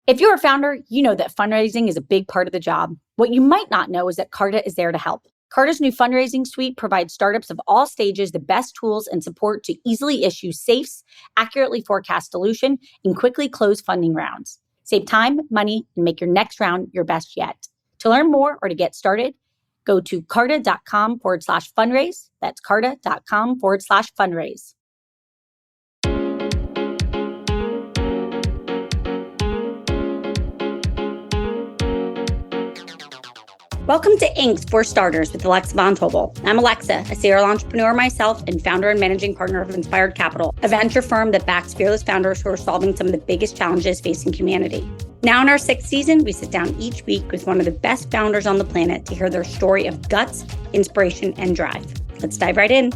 If you're a founder, you know that fundraising is a big part of the job. What you might not know is that Carta is there to help. Carta's new fundraising suite provides startups of all stages the best tools and support to easily issue safes, accurately forecast dilution, and quickly close funding rounds. Save time, money, and make your next round your best yet. To learn more or to get started, go to carta.com/fundraise. That's carta.com/fundraise. Welcome to Inks for Starters with Alexa Von Tobel. I'm Alexa, a serial entrepreneur myself and founder and managing partner of Inspired Capital, a venture firm that backs fearless founders who are solving some of the biggest challenges facing humanity. Now in our 6th season, we sit down each week with one of the best founders on the planet to hear their story of guts, inspiration, and drive. Let's dive right in.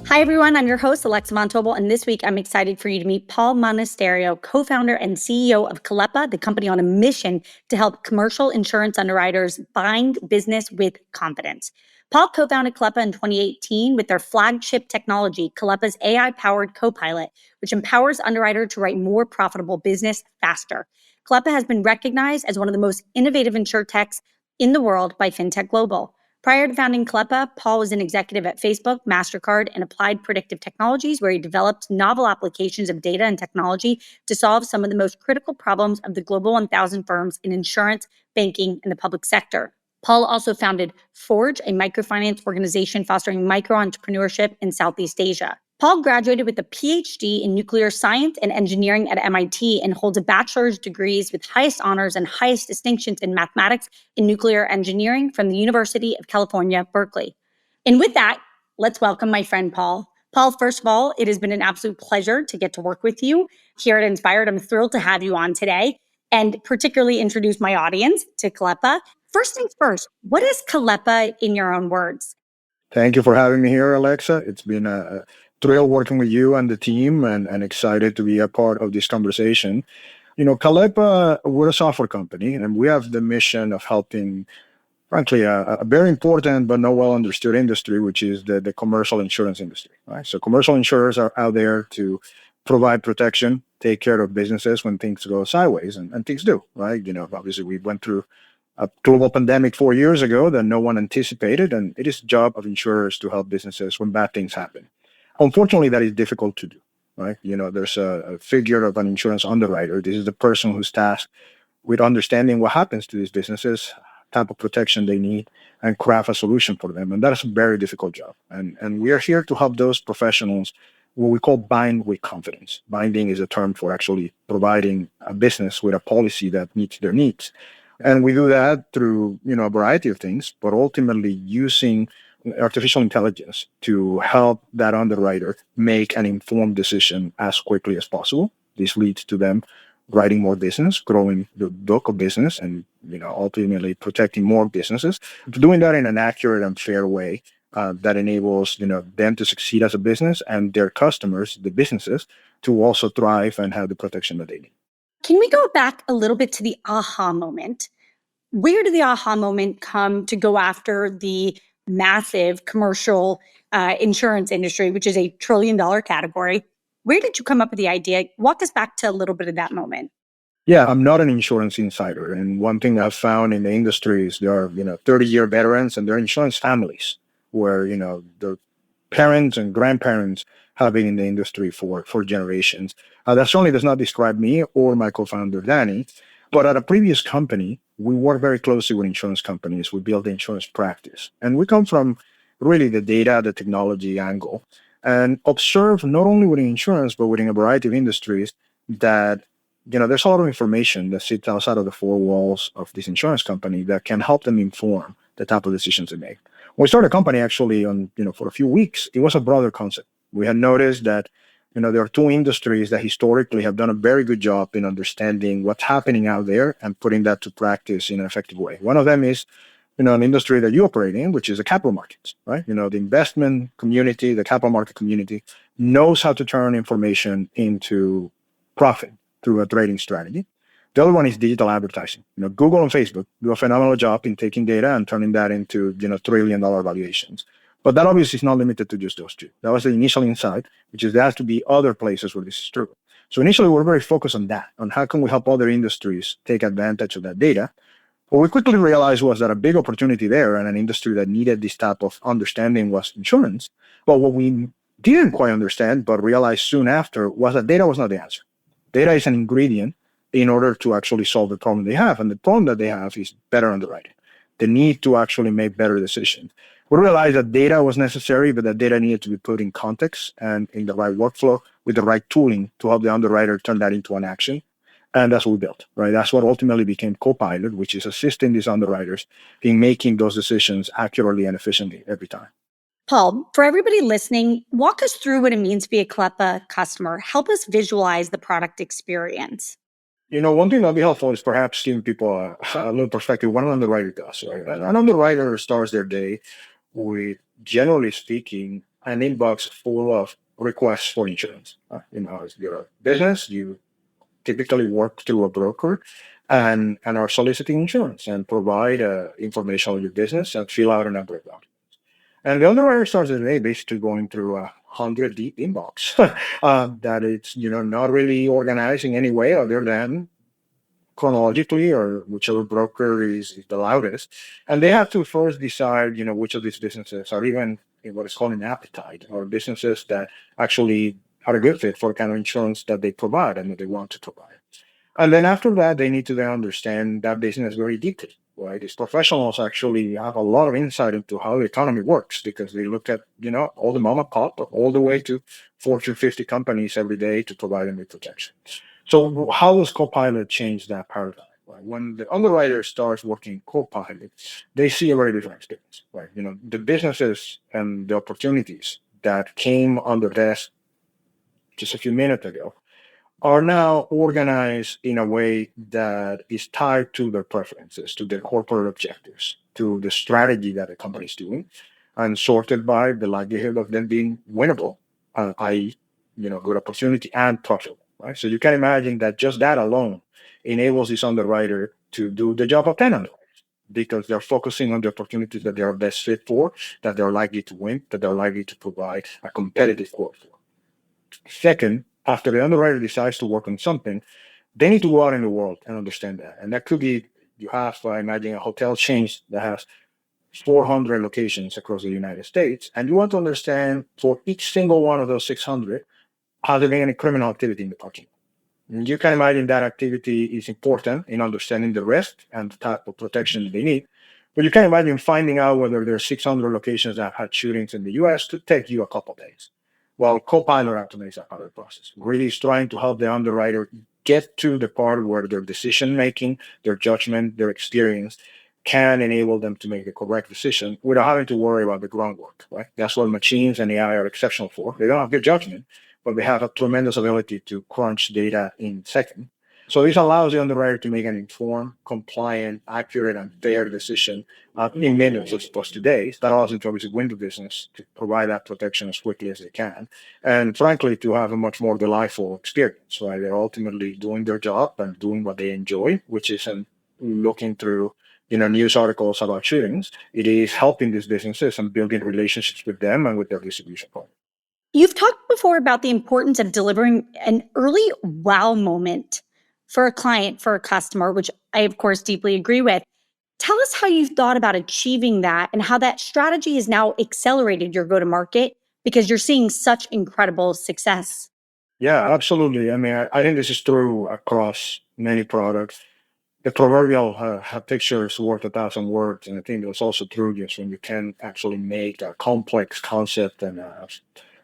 Hi, everyone. I'm your host, Alexa Von Tobel, and this week I'm excited for you to meet Paul Monasterio, co-founder and CEO of Kalepa, the company on a mission to help commercial insurance underwriters bind business with confidence. Paul co-founded Kalepa in 2018 with their flagship technology, Kalepa's AI-powered copilot, which empowers underwriters to write more profitable business faster. Kalepa has been recognized as one of the most innovative insurtechs in the world by FinTech Global. Prior to founding Kalepa, Paul was an executive at Facebook, MasterCard, and Applied Predictive Technologies, where he developed novel applications of data and technology to solve some of the most critical problems of the Global 1000 firms in insurance, banking, and the public sector. Paul also founded Forge, a microfinance organization fostering micro-entrepreneurship in Southeast Asia. Paul graduated with a PhD in nuclear science and engineering at MIT and holds a bachelor's degrees with highest honors and highest distinctions in mathematics and nuclear engineering from the University of California, Berkeley. And with that, let's welcome my friend Paul. Paul, first of all, it has been an absolute pleasure to get to work with you here at Inspired. I'm thrilled to have you on today and particularly introduce my audience to Kalepa. First things first, what is Kalepa in your own words? Thank you for having me here, Alexa. It's been a thrill working with you and the team and excited to be a part of this conversation. Kalepa, we're a software company and we have the mission of helping, frankly, a very important but not well understood industry, which is the commercial insurance industry. Right? So commercial insurers are out there to provide protection, take care of businesses when things go sideways, and things do, right? Obviously we went through a global pandemic 4 years ago that no one anticipated, and it is the job of insurers to help businesses when bad things happen. Unfortunately, that is difficult to do, right? There's a figure of an insurance underwriter. This is the person who's tasked with understanding what happens to these businesses, type of protection they need, and craft a solution for them. And that is a very difficult job. And we are here to help those professionals, what we call bind with confidence. Binding is a term for actually providing a business with a policy that meets their needs. And we do that through, a variety of things, but ultimately using artificial intelligence to help that underwriter make an informed decision as quickly as possible. This leads to them writing more business, growing the book of business, and, ultimately protecting more businesses. Doing that in an accurate and fair way that enables, them to succeed as a business and their customers, the businesses, to also thrive and have the protection that they need. Can we go back a little bit to the aha moment? Where did the aha moment come to go after the massive commercial insurance industry, which is $1 trillion category? Where did you come up with the idea? Walk us back to a little bit of that moment. Yeah, I'm not an insurance insider. And one thing I've found in the industry is there are, 30-year veterans and their insurance families where, their parents and grandparents have been in the industry for generations. That certainly does not describe me or my co-founder, Danny. But at a previous company, we work very closely with insurance companies. We build the insurance practice. And we come from really the data, the technology angle, and observe not only within insurance, but within a variety of industries that, there's a lot of information that sits outside of the four walls of this insurance company that can help them inform the type of decisions they make. When we started a company, actually, for a few weeks, it was a broader concept. We had noticed that there are two industries that historically have done a very good job in understanding what's happening out there and putting that to practice in an effective way. One of them is, an industry that you operate in, which is the capital markets, right? The investment community, the capital market community knows how to turn information into profit through a trading strategy. The other one is digital advertising. Google and Facebook do a phenomenal job in taking data and turning that into, $1 trillion valuations. But that obviously is not limited to just those two. That was the initial insight, which is there has to be other places where this is true. So initially, we were very focused on that, on how can we help other industries take advantage of that data. What we quickly realized was that a big opportunity there and an industry that needed this type of understanding was insurance. But what we didn't quite understand, but realized soon after, was that data was not the answer. Data is an ingredient in order to actually solve the problem they have. And the problem that they have is better underwriting, the need to actually make better decisions. We realized that data was necessary, but that data needed to be put in context and in the right workflow with the right tooling to help the underwriter turn that into an action. And that's what we built, right? That's what ultimately became Copilot, which is assisting these underwriters in making those decisions accurately and efficiently every time. Paul, for everybody listening, walk us through what it means to be a Kalepa customer. Help us visualize the product experience. One thing that'll be helpful is perhaps giving people a little perspective what an underwriter does. Right? An underwriter starts their day with, generally speaking, an inbox full of requests for insurance. If you're a business, you typically work through a broker and are soliciting insurance and provide information on your business and fill out a number of documents. And the underwriter starts the day basically going through a 100 deep inbox that it's not really organized in any way other than chronologically or whichever broker is the loudest. And they have to first decide, which of these businesses are even in what is called an appetite, or businesses that actually are a good fit for the kind of insurance that they provide and that they want to provide. And then after that, they need to then understand that business very deeply, right? These professionals actually have a lot of insight into how the economy works because they look at, all the mom and pop all the way to Fortune 50 companies every day to provide them with protection. So how does Copilot change that paradigm? Right? When the underwriter starts working Copilot, they see a very different experience, right? The businesses and the opportunities that came on their desk just a few minutes ago are now organized in a way that is tied to their preferences, to their corporate objectives, to the strategy that the company is doing, and sorted by the likelihood of them being winnable, i.e., good opportunity and profitable. Right? So you can imagine that just that alone enables this underwriter to do the job of 10 underwriters because they're focusing on the opportunities that they are best fit for, that they're likely to win, that they're likely to provide a competitive quote for. Second, after the underwriter decides to work on something, they need to go out in the world and understand that. And that could be, you have, imagine a hotel chain that has 400 locations across the United States, and you want to understand for each single one of those 600, are there any criminal activity in the parking lot? And you can imagine that activity is important in understanding the risk and the type of protection they need. But you can imagine finding out whether there are 600 locations that have had shootings in the US to take you a couple of days. Well, Copilot automates that part of the process. Really is trying to help the underwriter get to the part where their decision making, their judgment, their experience can enable them to make the correct decision without having to worry about the groundwork, right? That's what machines and AI are exceptional for. They don't have good judgment, but they have a tremendous ability to crunch data in seconds. So this allows the underwriter to make an informed, compliant, accurate, and fair decision in minutes as opposed to days. That allows them to obviously win the business, to provide that protection as quickly as they can, and frankly, to have a much more delightful experience, right? They're ultimately doing their job and doing what they enjoy, which isn't looking through news articles about shootings. It is helping these businesses and building relationships with them and with their distribution partners. You've talked before about the importance of delivering an early wow moment for a client, for a customer, which I, of course, deeply agree with. Tell us how you've thought about achieving that and how that strategy has now accelerated your go-to-market because you're seeing such incredible success. Yeah, absolutely. I mean, I think this is true across many products. The proverbial picture is worth 1,000 words, and I think that's also true just when you can actually make a complex concept and,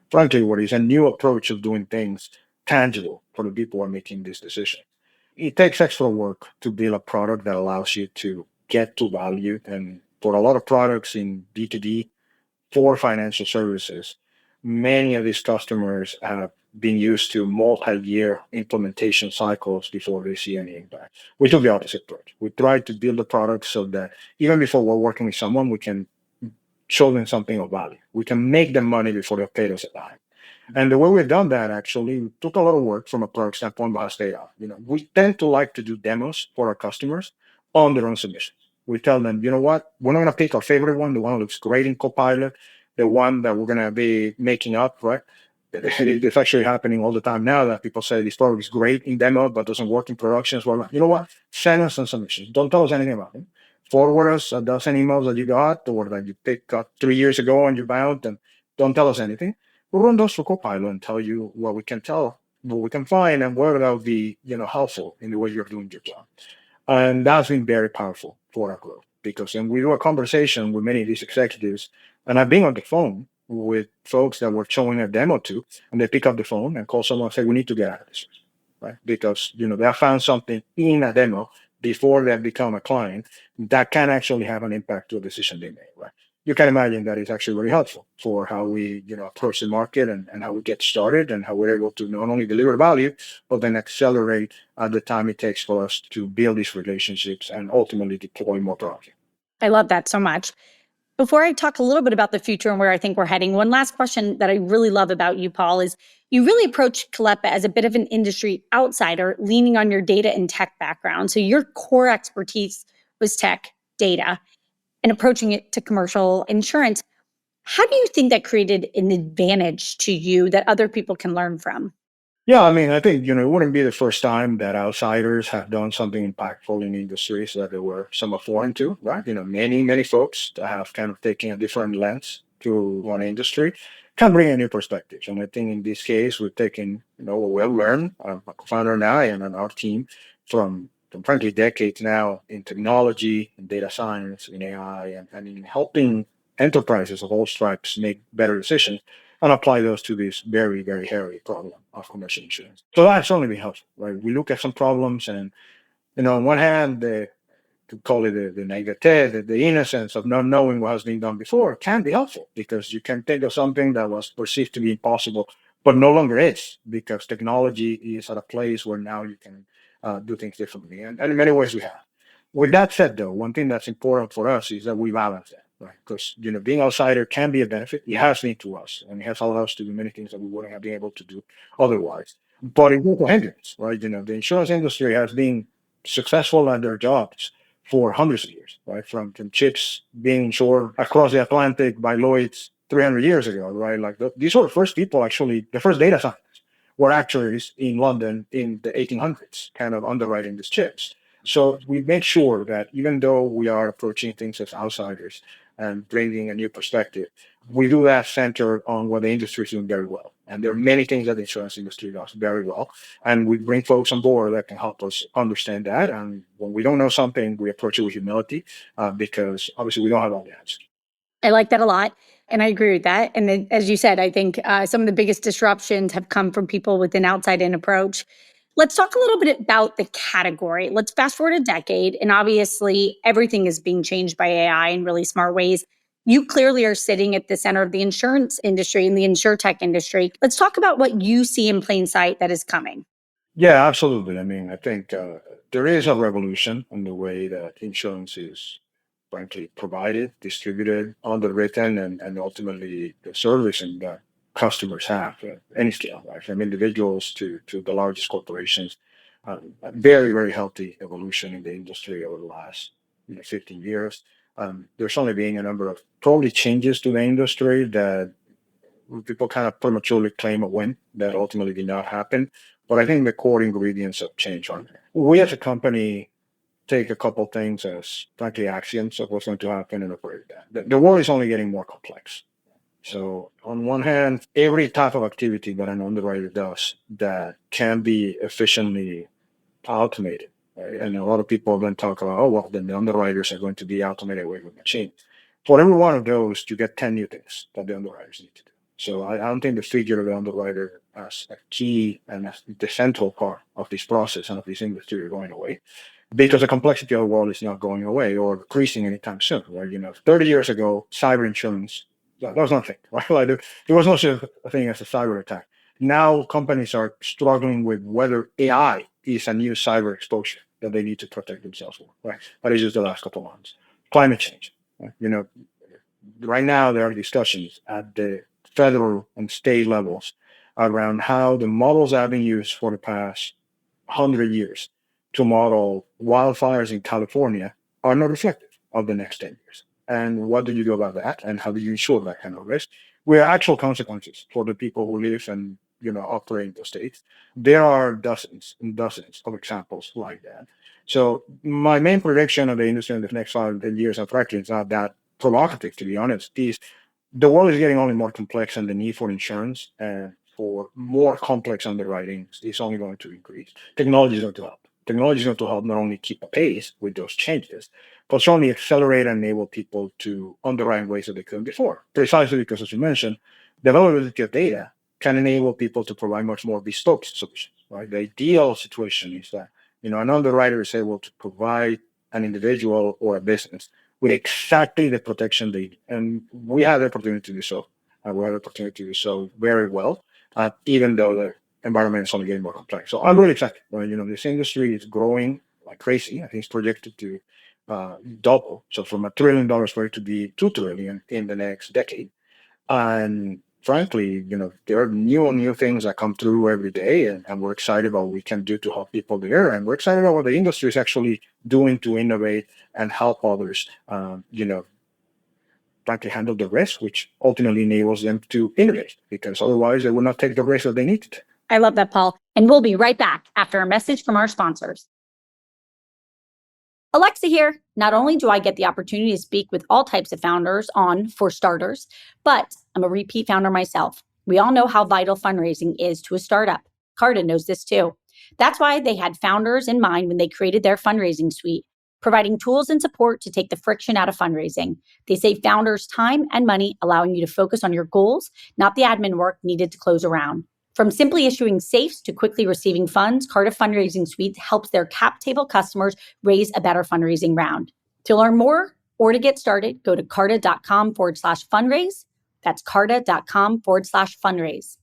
frankly, what is a new approach of doing things tangible for the people who are making this decision. It takes extra work to build a product that allows you to get to value, and for a lot of products in B2B for financial services, many of these customers have been used to multi-year implementation cycles before they see any impact. We took the opposite approach. We tried to build a product so that even before we're working with someone, we can show them something of value. We can make them money before they pay us a dime. And the way we've done that actually took a lot of work from a product standpoint, but has paid off. We tend to like to do demos for our customers on their own submissions. We tell them, you know what, we're not going to pick our favorite one, the one that looks great in Copilot, the one that we're going to be making up, right? It's actually happening all the time now that people say this product is great in demo, but doesn't work in production. So, you know what? Send us some submissions. Don't tell us anything about it. Forward us a dozen emails that you got or that you picked up 3 years ago and you bound, and don't tell us anything. We'll run those through Copilot and tell you what we can tell, what we can find, and where that will be, helpful in the way you're doing your job. And that's been very powerful for our growth because when we do a conversation with many of these executives, and I've been on the phone with folks that we're showing a demo to, and they pick up the phone and call someone and say, we need to get out of this, right? Because, they have found something in a demo before they have become a client that can actually have an impact to a decision they make, right? You can imagine that it's actually very helpful for how we, approach the market and how we get started and how we're able to not only deliver value, but then accelerate the time it takes for us to build these relationships and ultimately deploy more projects. I love that so much. Before I talk a little bit about the future and where I think we're heading, one last question that I really love about you, Paul, is you really approach Kalepa as a bit of an industry outsider, leaning on your data and tech background. So your core expertise was tech, data, and approaching it to commercial insurance. How do you think that created an advantage to you that other people can learn from? Yeah, I mean, I think, it wouldn't be the first time that outsiders have done something impactful in industries that they were somewhat foreign to, right? Many, many folks that have kind of taken a different lens to one industry can bring a new perspective. And I think in this case, we've taken, what we've learned, my co-founder and I and our team from frankly decades now in technology, in data science, in AI, and in helping enterprises of all stripes make better decisions and apply those to this very, very hairy problem of commercial insurance. So that's only been helpful, right? We look at some problems and, on one hand, to call it the naivete, the innocence of not knowing what has been done before can be helpful because you can think of something that was perceived to be impossible, but no longer is because technology is at a place where now you can do things differently. And in many ways we have. With that said, though, one thing that's important for us is that we balance that, right? Because, being outsider can be a benefit. It has been to us, and it has allowed us to do many things that we wouldn't have been able to do otherwise. But it's also a hindrance, right? The insurance industry has been successful at their jobs for hundreds of years, right? From chips being insured across the Atlantic by Lloyd's 300 years ago, right? Like these were the first people, actually, the first data scientists were actuaries in London in the 1800s, kind of underwriting these chips. So we make sure that even though we are approaching things as outsiders and bringing a new perspective, we do that centered on what the industry is doing very well. And there are many things that the insurance industry does very well. And we bring folks on board that can help us understand that. And when we don't know something, we approach it with humility because obviously we don't have all the answers. I like that a lot. And I agree with that. And then, as you said, I think some of the biggest disruptions have come from people with an outside-in approach. Let's talk a little bit about the category. Let's fast forward a decade. And obviously, everything is being changed by AI in really smart ways. You clearly are sitting at the center of the insurance industry and the insurtech industry. Let's talk about what you see in plain sight that is coming. Yeah, absolutely. I mean, I think there is a revolution in the way that insurance is frankly provided, distributed, underwritten, and ultimately the servicing that customers have at any scale, right? From individuals to the largest corporations. A very, very healthy evolution in the industry over the last 15 years. There's only been a number of probably changes to the industry that people kind of prematurely claim a win that ultimately did not happen. But I think the core ingredients have changed on it. We as a company take a couple things as frankly axioms of what's going to happen and operate that. The world is only getting more complex. So on one hand, every type of activity that an underwriter does that can be efficiently automated. Right? And a lot of people then talk about, oh, well, then the underwriters are going to be automated away with machine. For every one of those, you get 10 new things that the underwriters need to do. So I don't think the figure of the underwriter as a key and as the central part of this process and of this industry are going away because the complexity of the world is not going away or decreasing anytime soon. Right? 30 years ago, cyber insurance, that was nothing. Right? Like there was no such a thing as a cyber attack. Now companies are struggling with whether AI is a new cyber exposure that they need to protect themselves from. Right? That is just the last couple of months. Climate change. Right? Right now there are discussions at the federal and state levels around how the models that have been used for the past 100 years to model wildfires in California are not reflective of the next 10 years. And what do you do about that? And how do you ensure that kind of risk? with actual consequences for the people who live and operate in the states. There are dozens and dozens of examples like that. So my main prediction of the industry in the next 5 to 10 years, and frankly, it's not that provocative to be honest, is the world is getting only more complex, and the need for insurance and for more complex underwriting is only going to increase. Technology is going to help. Technology is going to help not only keep pace with those changes, but certainly accelerate and enable people to underwrite in ways that they couldn't before. Precisely because, as you mentioned, the availability of data can enable people to provide much more bespoke solutions. Right? The ideal situation is that an underwriter is able to provide an individual or a business with exactly the protection they need. And we have the opportunity to do so. We have the opportunity to do so very well, even though the environment is only getting more complex. So I'm really excited. Right? This industry is growing like crazy. I think it's projected to double. So from $1 trillion for it to be $2 trillion in the next decade. And frankly, there are new things that come through every day, and we're excited about what we can do to help people there. And we're excited about what the industry is actually doing to innovate and help others, frankly, handle the risk, which ultimately enables them to innovate, because otherwise they will not take the risk that they need to take. I love that, Paul. And we'll be right back after a message from our sponsors. Alexa here. Not only do I get the opportunity to speak with all types of founders on For Starters, but I'm a repeat founder myself. We all know how vital fundraising is to a startup. Carta knows this too. That's why they had founders in mind when they created their fundraising suite, providing tools and support to take the friction out of fundraising. They save founders time and money, allowing you to focus on your goals, not the admin work needed to close a round. From simply issuing safes to quickly receiving funds, Carta Fundraising Suite helps their cap table customers raise a better fundraising round. To learn more or to get started, go to carta.com/fundraise. That's carta.com/fundraise.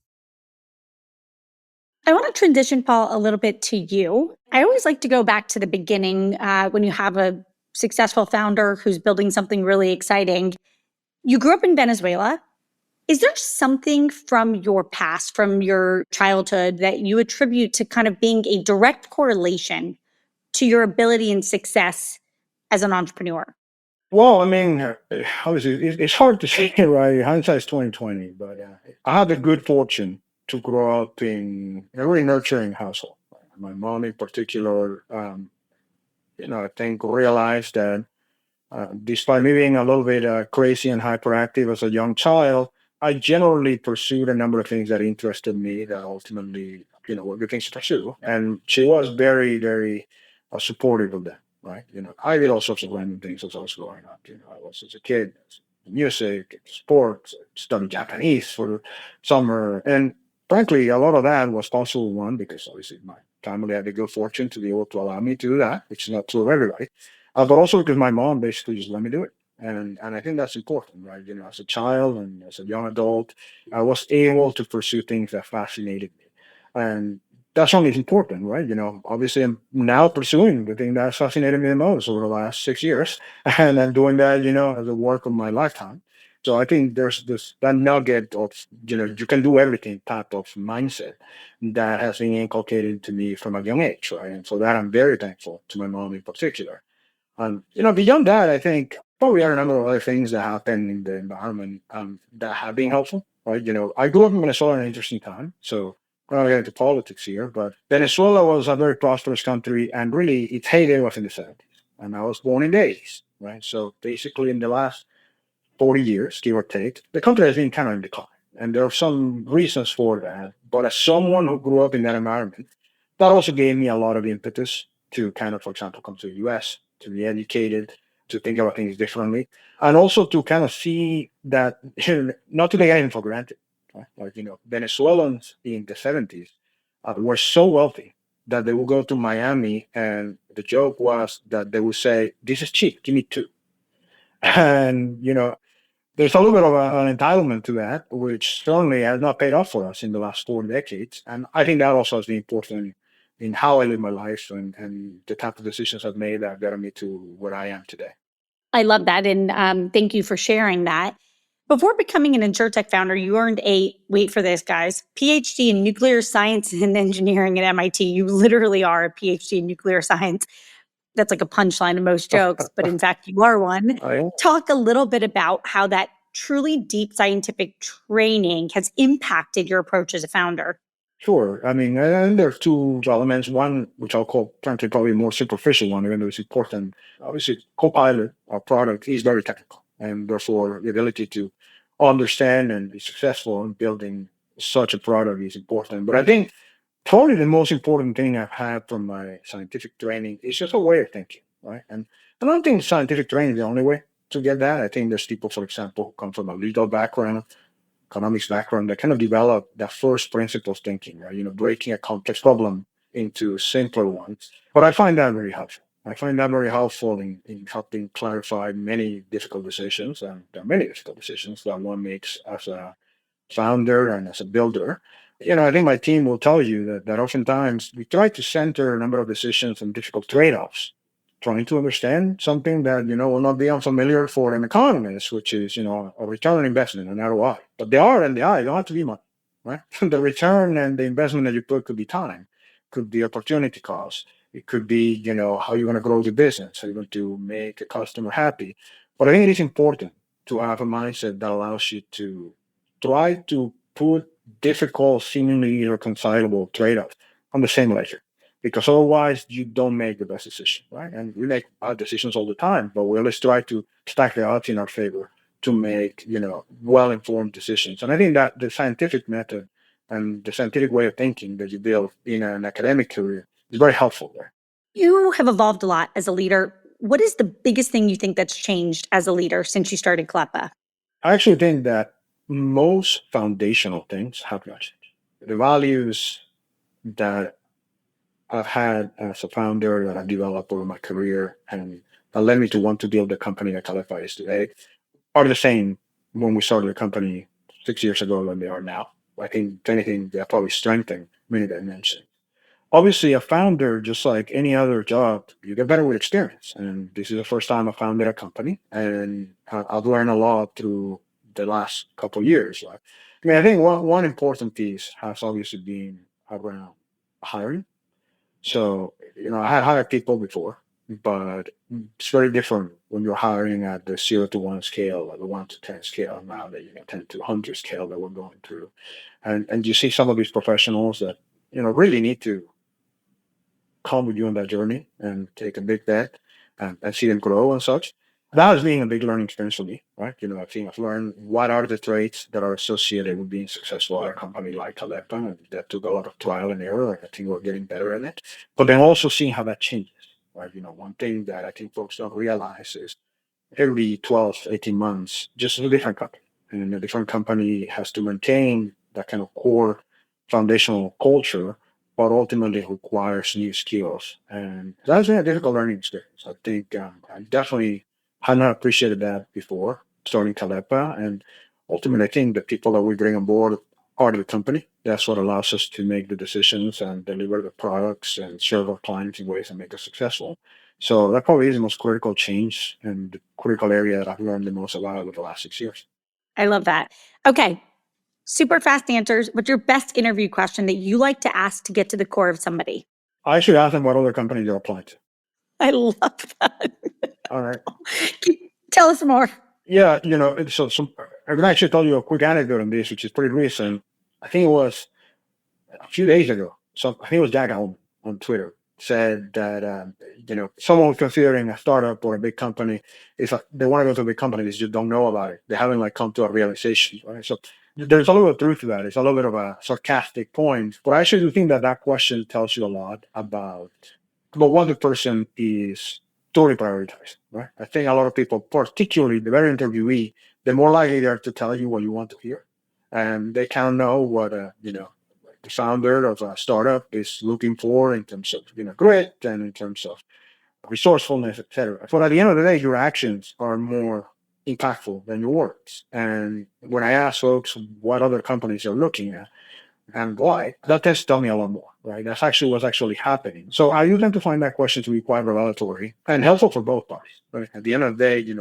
I want to transition, Paul, a little bit to you. I always like to go back to the beginning when you have a successful founder who's building something really exciting. You grew up in Venezuela. Is there something from your past, from your childhood, that you attribute to kind of being a direct correlation to your ability and success as an entrepreneur? Well, I mean, obviously, it's hard to say, right? Hindsight's 2020, but I had the good fortune to grow up in a very nurturing household. My mom, in particular, I think realized that despite me being a little bit crazy and hyperactive as a young child, I generally pursued a number of things that interested me that ultimately, were good things to pursue. And she was very, very supportive of that, right? I did all sorts of random things as I was growing up. I was as a kid, music, sports, studied Japanese for the summer. And frankly, a lot of that was possible, one, because obviously my family had the good fortune to be able to allow me to do that, which is not true of everybody. But also because my mom basically just let me do it. And I think that's important, right? As a child and as a young adult, I was able to pursue things that fascinated me. And that's only important, right? Obviously I'm now pursuing the thing that fascinated me the most over the last 6 years. And I'm doing that, as a work of my lifetime. So I think there's that nugget of, you can do everything type of mindset that has been inculcated to me from a young age, right? And for that, I'm very thankful to my mom in particular. And beyond that, I think probably are a number of other things that happen in the environment that have been helpful, right? I grew up in Venezuela at an interesting time, so I'm not going to get into politics here, but Venezuela was a very prosperous country, and really its heyday was in the 70s, and I was born in the 80s, right? So basically, in the last 40 years, give or take, the country has been kind of in decline, and there are some reasons for that. But as someone who grew up in that environment, that also gave me a lot of impetus to kind of, for example, come to the US, to be educated, to think about things differently, and also to kind of see that, not to take anything for granted. Right? Like, Venezuelans in the 70s were so wealthy that they would go to Miami, and the joke was that they would say, "This is cheap, give me two." And, there's a little bit of an entitlement to that, which certainly has not paid off for us in the last 4 decades. And I think that also has been important in how I live my life and the type of decisions I've made that got me to where I am today. I love that. And thank you for sharing that. Before becoming an insurtech founder, you earned a, wait for this, guys, PhD in nuclear science and engineering at MIT. You literally are a PhD in nuclear science. That's like a punchline in most jokes, but in fact, you are one. I am. Talk a little bit about how that truly deep scientific training has impacted your approach as a founder? Sure. I mean, and there's two elements. One, which I'll call, frankly, probably more superficial one, even though it's important. Obviously, Copilot, our product, is very technical. And therefore, the ability to understand and be successful in building such a product is important. But I think probably the most important thing I've had from my scientific training is just a way of thinking, right? And I don't think scientific training is the only way to get that. I think there's people, for example, who come from a legal background, economics background, that kind of develop that first principles thinking, right? Breaking a complex problem into simpler ones. But I find that very helpful. I find that very helpful in helping clarify many difficult decisions. And there are many difficult decisions that one makes as a founder and as a builder. I think my team will tell you that oftentimes we try to center a number of decisions on difficult trade-offs, trying to understand something that, will not be unfamiliar for an economist, which is, a return on investment, an ROI. But the R and the I don't have to be money, right? The return and the investment that you put could be time, could be opportunity cost. It could be, how you're going to grow the business, how you're going to make a customer happy. But I think it is important to have a mindset that allows you to try to put difficult, seemingly irreconcilable trade-offs on the same ledger, because otherwise you don't make the best decision, right? And we make bad decisions all the time, but we always try to stack the odds in our favor to make, well-informed decisions. And I think that the scientific method and the scientific way of thinking that you build in an academic career is very helpful there. You have evolved a lot as a leader. What is the biggest thing you think that's changed as a leader since you started Kalepa? I actually think that most foundational things have not changed. The values that I've had as a founder that I've developed over my career and that led me to want to build the company that Kalepa is today are the same when we started the company 6 years ago than they are now. I think, if anything, they have probably strengthened many dimensions. Obviously, a founder, just like any other job, you get better with experience. And this is the first time I founded a company, and I've learned a lot through the last couple of years. Right? I mean, I think one important piece has obviously been around hiring. So, I had hired people before, but it's very different when you're hiring at the 0 to 1 scale, or the 1 to 10 scale now, that 10 to 100 scale that we're going through. And you see some of these professionals that, really need to come with you on that journey and take a big bet and see them grow and such. That has been a big learning experience for me, right? I think I've learned what are the traits that are associated with being successful at a company like Kalepa, and that took a lot of trial and error. I think we're getting better at it. But then also seeing how that changes, right? One thing that I think folks don't realize is every 12, 18 months, just a different company. And a different company has to maintain that kind of core foundational culture, but ultimately requires new skills. And that's been a difficult learning experience. I think I definitely had not appreciated that before starting Kalepa. And ultimately, I think the people that we bring on board are the company. That's what allows us to make the decisions and deliver the products and serve our clients in ways that make us successful. So that probably is the most critical change and the critical area that I've learned the most about over the last 6 years. I love that. Okay. Super fast answers. What's your best interview question that you like to ask to get to the core of somebody? I should ask them what other companies they're applying to. I love that. All right. Tell us more. Yeah, so I can actually tell you a quick anecdote on this, which is pretty recent. I think it was a few days ago. So I think it was Jack Home on Twitter said that someone was considering a startup or a big company. If they want to go to a big company, they just don't know about it. They haven't come to a realization, right? So there's a little bit of truth to that. It's a little bit of a sarcastic point, but I actually do think that question tells you a lot about what the person is totally prioritized, right? I think a lot of people, particularly the very interviewee, they're more likely they are to tell you what you want to hear, and they kind of know what the founder of a startup is looking for in terms of grit and in terms of resourcefulness, etc. But at the end of the day, your actions are more impactful than your words. And when I ask folks what other companies are looking at and why, that tends to tell me a lot more, right? That's actually what's actually happening. So I use them to find that question to be quite revelatory and helpful for both parties. Right? At the end of the day,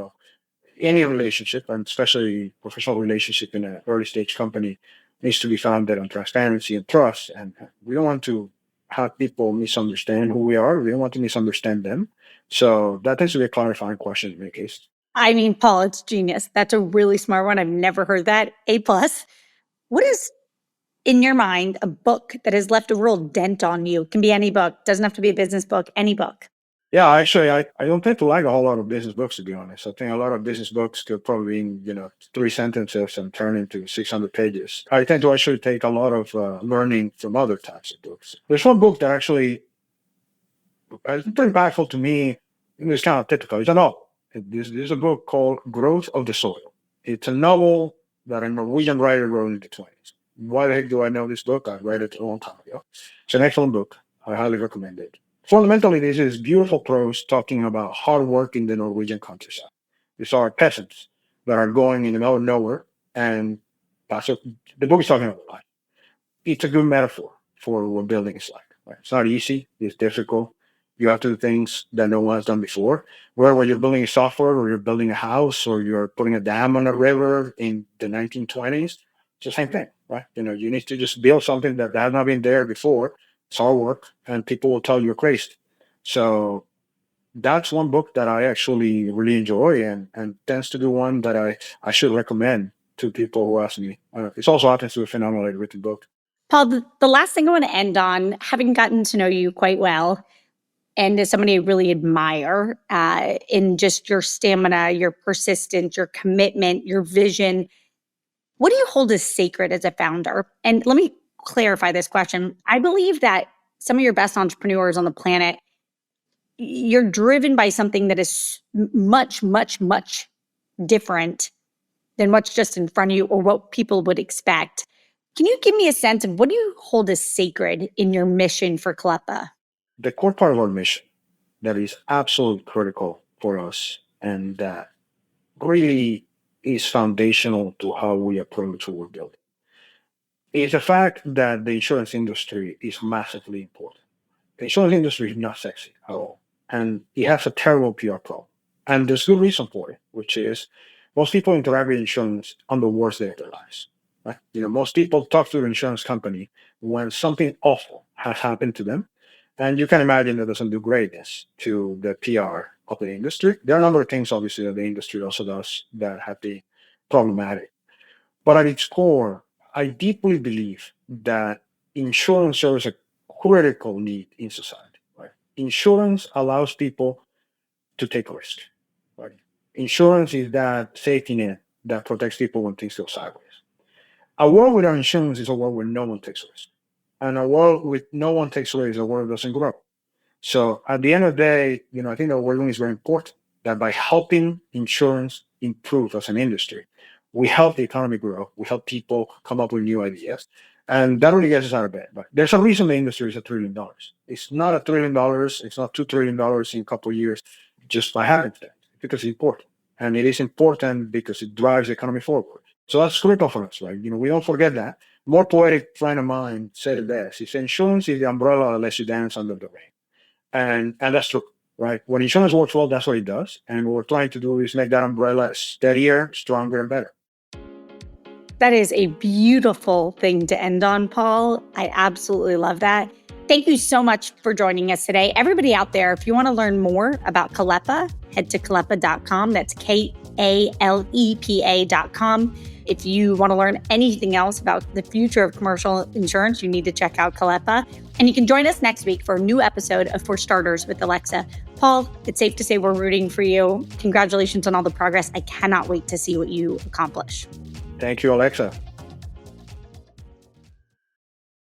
any relationship, and especially professional relationship in an early stage company, needs to be founded on transparency and trust. And we don't want to have people misunderstand who we are. We don't want to misunderstand them. So that tends to be a clarifying question in many cases. I mean, Paul, it's genius. That's a really smart one. I've never heard that. A plus. What is, in your mind, a book that has left a real dent on you? It can be any book. Doesn't have to be a business book, any book. Yeah, actually, I don't tend to like a whole lot of business books, to be honest. I think a lot of business books could probably, three sentences and turn into 600 pages. I tend to actually take a lot of learning from other types of books. There's one book that actually is pretty impactful to me. It's kind of typical. It's a novel. This is a book called Growth of the Soil. It's a novel that a Norwegian writer wrote in the 20s. Why the heck do I know this book? I read it a long time ago. It's an excellent book. I highly recommend it. Fundamentally, this is beautiful prose talking about hard work in the Norwegian countryside. These are peasants that are going in the middle of nowhere, and the book is talking about life. It's a good metaphor for what building is like. Right? It's not easy. It's difficult. You have to do things that no one has done before. Whether you're building software or you're building a house or you're putting a dam on a river in the 1920s, it's the same thing, right? You need to just build something that has not been there before. It's hard work, and people will tell you're crazy. So that's one book that I actually really enjoy and tends to be one that I should recommend to people who ask me. It's also happens to be a phenomenally written book. Paul, the last thing I want to end on, having gotten to know you quite well, and as somebody I really admire in just your stamina, your persistence, your commitment, your vision, what do you hold as sacred as a founder? And let me clarify this question. I believe that some of your best entrepreneurs on the planet, you're driven by something that is much, much, much different than what's just in front of you or what people would expect. Can you give me a sense of what do you hold as sacred in your mission for Kalepa? The core part of our mission that is absolutely critical for us and that really is foundational to how we approach what we're building is the fact that the insurance industry is massively important. The insurance industry is not sexy at all, and it has a terrible PR problem. And there's good reason for it, which is most people interact with insurance on the worst day of their lives. Right? Most people talk to the insurance company when something awful has happened to them, and you can imagine that doesn't do greatness to the PR of the industry. There are a number of things, obviously, that the industry also does that have been problematic. But at its core, I deeply believe that insurance serves a critical need in society. Right? Insurance allows people to take risk. Right? Insurance is that safety net that protects people when things go sideways. A world without insurance is a world where no one takes risk. And a world with no one takes risk is a world that doesn't grow. So at the end of the day, I think that what we're doing is very important. That by helping insurance improve as an industry, we help the economy grow. We help people come up with new ideas. And that really gets us out of bed. But there's a reason the industry is $1 trillion. It's not $1 trillion. It's not $2 trillion in a couple of years just by happenstance, because it's important. And it is important because it drives the economy forward. So that's critical for us, right? We don't forget that. More poetic friend of mine said it best. He said, insurance is the umbrella that lets you dance under the rain. And that's true, right? When insurance works well, that's what it does. And what we're trying to do is make that umbrella steadier, stronger, and better. That is a beautiful thing to end on, Paul. I absolutely love that. Thank you so much for joining us today. Everybody out there, if you want to learn more about Kalepa, head to kalepa.com. That's KALEPA.com. If you want to learn anything else about the future of commercial insurance, you need to check out Kalepa. And you can join us next week for a new episode of For Starters with Alexa. Paul, it's safe to say we're rooting for you. Congratulations on all the progress. I cannot wait to see what you accomplish. Thank you, Alexa.